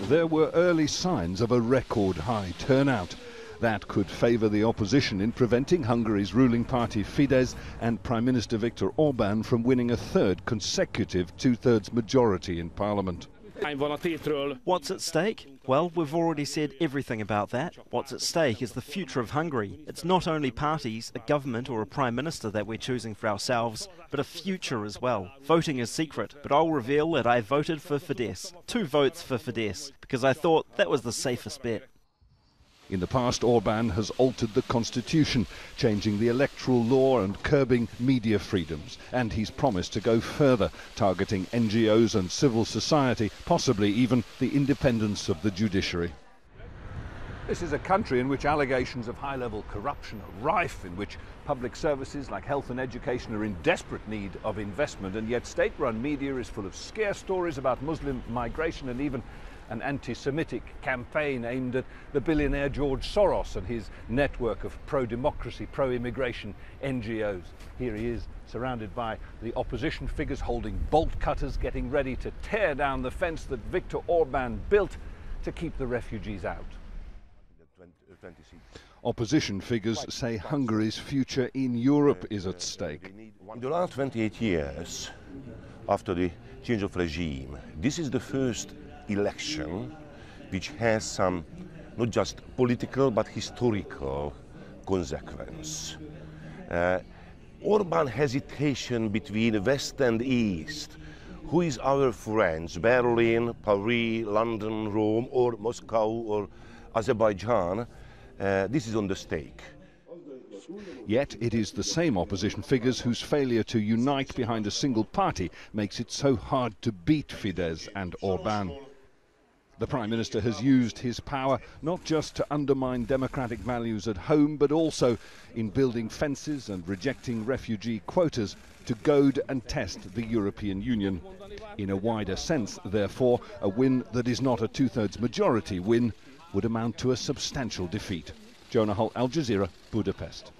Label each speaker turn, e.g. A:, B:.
A: there were early signs of a record-high turnout. That could favour the opposition in preventing Hungary's ruling party Fidesz and Prime Minister Viktor Orban from winning a third consecutive two-thirds majority in Parliament.
B: What's at stake? Well, we've already said everything about that. What's at stake is the future of Hungary. It's not only parties, a government or a prime minister that we're choosing for ourselves, but a future as well. Voting is secret, but I'll reveal that I voted for Fidesz. 2 votes for Fidesz, because I thought that was the safest bet.
A: In the past, Orban has altered the constitution, changing the electoral law and curbing media freedoms. And he's promised to go further, targeting NGOs and civil society, possibly even the independence of the judiciary. This is a country in which allegations of high-level corruption are rife, in which public services like health and education are in desperate need of investment, and yet state-run media is full of scare stories about Muslim migration and even an anti-Semitic campaign aimed at the billionaire George Soros and his network of pro-democracy, pro-immigration NGOs. Here he is, surrounded by the opposition figures holding bolt cutters, getting ready to tear down the fence that Viktor Orban built to keep the refugees out. Opposition figures say Hungary's future in Europe is at stake.
C: In the last 28 years, after the change of regime, this is the first election which has some not just political but historical consequence. Orban hesitation between West and East, who is our friends, Berlin, Paris, London, Rome, or Moscow, or Azerbaijan, this is on the stake.
A: Yet it is the same opposition figures whose failure to unite behind a single party makes it so hard to beat Fidesz and Orban. The Prime Minister has used his power not just to undermine democratic values at home, but also in building fences and rejecting refugee quotas to goad and test the European Union. In a wider sense, therefore, a win that is not a two-thirds majority win would amount to a substantial defeat. Jonah, Al Jazeera, Budapest.